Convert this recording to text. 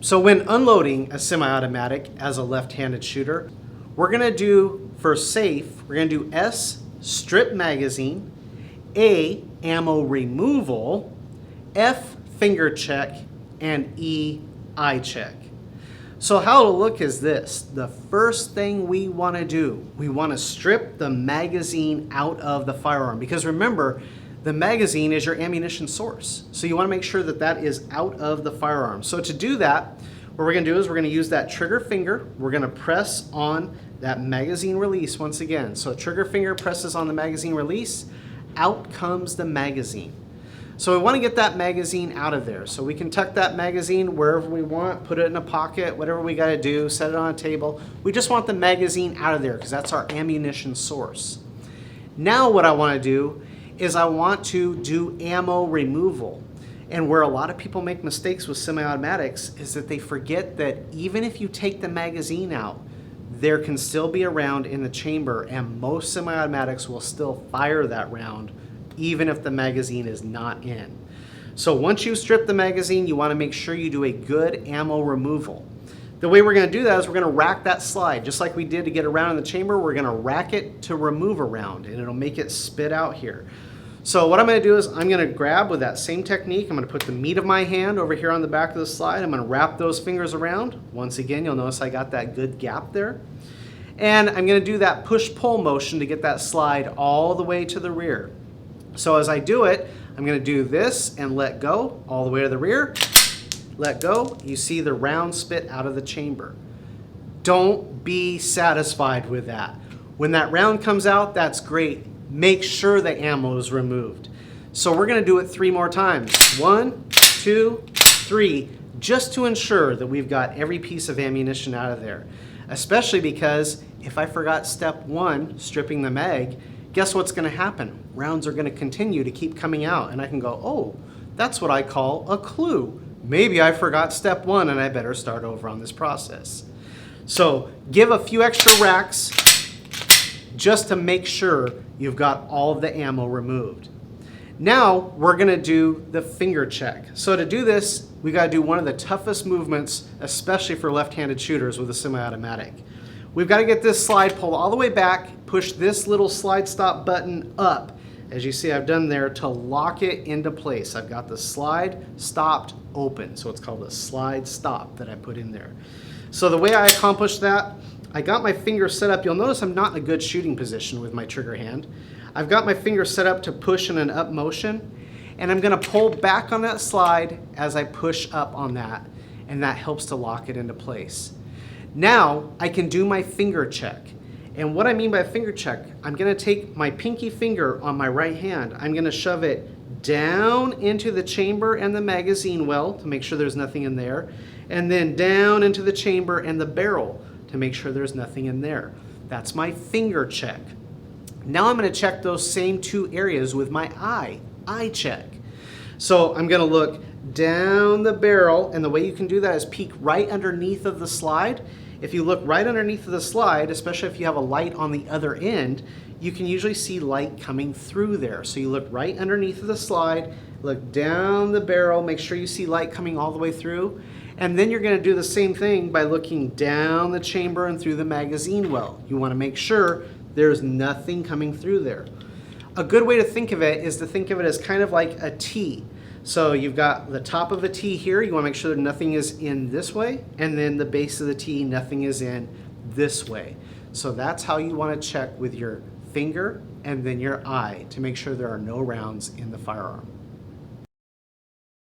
So when unloading a semi-automatic as a left-handed shooter, we're gonna do, for safe, we're gonna do S, strip magazine, A, ammo removal, F, finger check, and E, eye check. So how it'll look is this. The first thing we want to do, we want to strip the magazine out of the firearm, because remember, the magazine is your ammunition source. So you want to make sure that that is out of the firearm. So to do that, what we're going to do is we're going to use that trigger finger. We're going to press on that magazine release once again. So trigger finger presses on the magazine release, out comes the magazine. So we want to get that magazine out of there. So we can tuck that magazine wherever we want, put it in a pocket, whatever we got to do, set it on a table. We just want the magazine out of there because that's our ammunition source. Now what I want to do is I want to do ammo removal. And where a lot of people make mistakes with semi-automatics is that they forget that even if you take the magazine out, there can still be a round in the chamber, and most semi-automatics will still fire that round even if the magazine is not in. So once you strip the magazine, you want to make sure you do a good ammo removal. The way we're going to do that is we're going to rack that slide. Just like we did to get a round in the chamber, we're going to rack it to remove a round, and it'll make it spit out here. So what I'm going to do is I'm going to grab with that same technique. I'm going to put the meat of my hand over here on the back of the slide. I'm going to wrap those fingers around. Once again, you'll notice I got that good gap there. And I'm going to do that push-pull motion to get that slide all the way to the rear. So as I do it, I'm going to do this and let go all the way to the rear. Let go. You see the round spit out of the chamber. Don't be satisfied with that. When that round comes out, that's great. Make sure the ammo is removed. So we're going to do it 3 more times. 1, 2, 3, just to ensure that we've got every piece of ammunition out of there. Especially because if I forgot step 1, stripping the mag, guess what's going to happen? Rounds are going to continue to keep coming out, and I can go, oh, that's what I call a clue. Maybe I forgot step 1 and I better start over on this process. So give a few extra racks just to make sure you've got all of the ammo removed. Now we're going to do the finger check. So to do this, we got to do one of the toughest movements, especially for left-handed shooters with a semi-automatic. We've got to get this slide pulled all the way back, push this little slide stop button up, as you see I've done there, to lock it into place. I've got the slide stopped open, so it's called a slide stop that I put in there. So the way I accomplished that, I got my finger set up. You'll notice I'm not in a good shooting position with my trigger hand. I've got my finger set up to push in an up motion, and I'm going to pull back on that slide as I push up on that, and that helps to lock it into place. Now I can do my finger check. And what I mean by finger check, I'm going to take my pinky finger on my right hand. I'm going to shove it down into the chamber and the magazine well to make sure there's nothing in there, and then down into the chamber and the barrel to make sure there's nothing in there. That's my finger check. Now I'm going to check those same 2 areas with my eye check. So I'm going to look down the barrel, and the way you can do that is peek right underneath of the slide. If you look right underneath of the slide, especially if you have a light on the other end, you can usually see light coming through there. So you look right underneath of the slide, look down the barrel, make sure you see light coming all the way through, and then you're going to do the same thing by looking down the chamber and through the magazine well. You want to make sure there's nothing coming through there. A good way to think of it is to think of it as kind of like a T. So you've got the top of a T here, you want to make sure that nothing is in this way, and then the base of the T, nothing is in this way. So that's how you want to check with your finger and then your eye to make sure there are no rounds in the firearm.